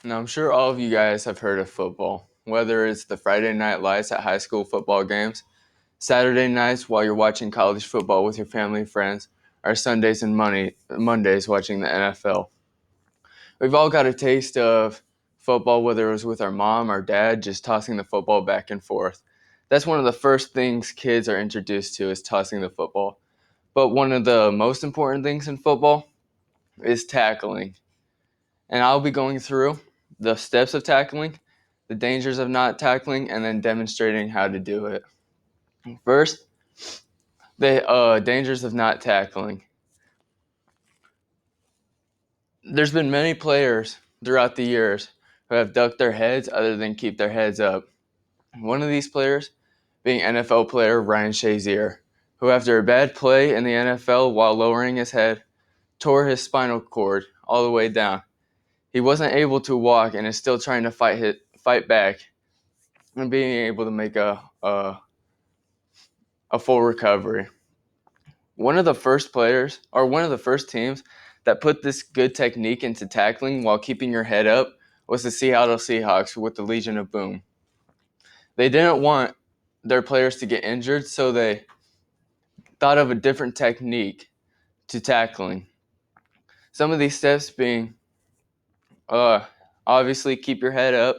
Now, I'm sure all of you guys have heard of football, whether it's the Friday night lights at high school football games, Saturday nights while you're watching college football with your family and friends, or Sundays and Mondays watching the NFL. We've all got a taste of football, whether it was with our mom or dad, just tossing the football back and forth. That's one of the first things kids are introduced to is tossing the football. But one of the most important things in football is tackling. And I'll be going through the steps of tackling, the dangers of not tackling, and then demonstrating how to do it. First, the dangers of not tackling. There's been many players throughout the years who have ducked their heads other than keep their heads up. One of these players being NFL player Ryan Shazier, who after a bad play in the NFL while lowering his head, tore his spinal cord all the way down. He wasn't able to walk and is still trying to fight back and being able to make a full recovery. One of the first teams that put this good technique into tackling while keeping your head up was the Seattle Seahawks with the Legion of Boom. They didn't want their players to get injured, so they thought of a different technique to tackling. Some of these steps being uh, obviously keep your head up.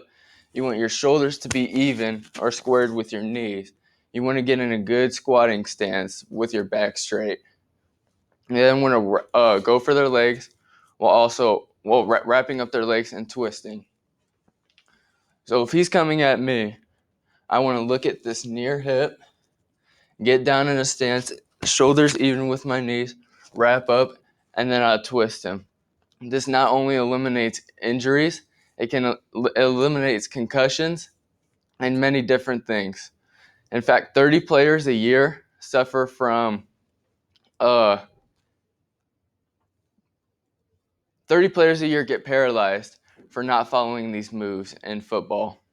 You want your shoulders to be even or squared with your knees. You want to get in a good squatting stance with your back straight. You then want to go for their legs while wrapping up their legs and twisting. So if he's coming at me, I want to look at this near hip, get down in a stance, shoulders even with my knees, wrap up, and then I twist him. This not only eliminates injuries, it eliminates concussions and many different things. In fact, 30 players a year suffer from uh, 30 players a year get paralyzed for not following these moves in football.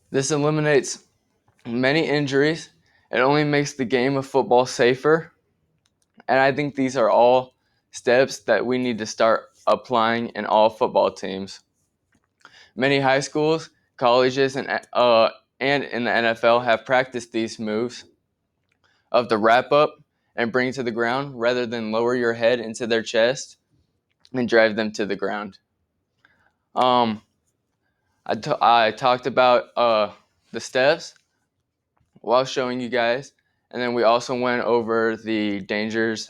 This eliminates many injuries. It only makes the game of football safer. And I think these are all steps that we need to start applying in all football teams. Many high schools, colleges, and in the NFL have practiced these moves of the wrap up and bring to the ground rather than lower your head into their chest and drive them to the ground. Um, I talked about the steps while showing you guys, and then we also went over the dangers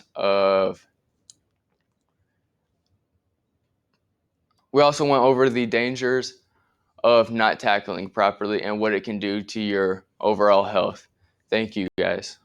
of not tackling properly and what it can do to your overall health. Thank you guys.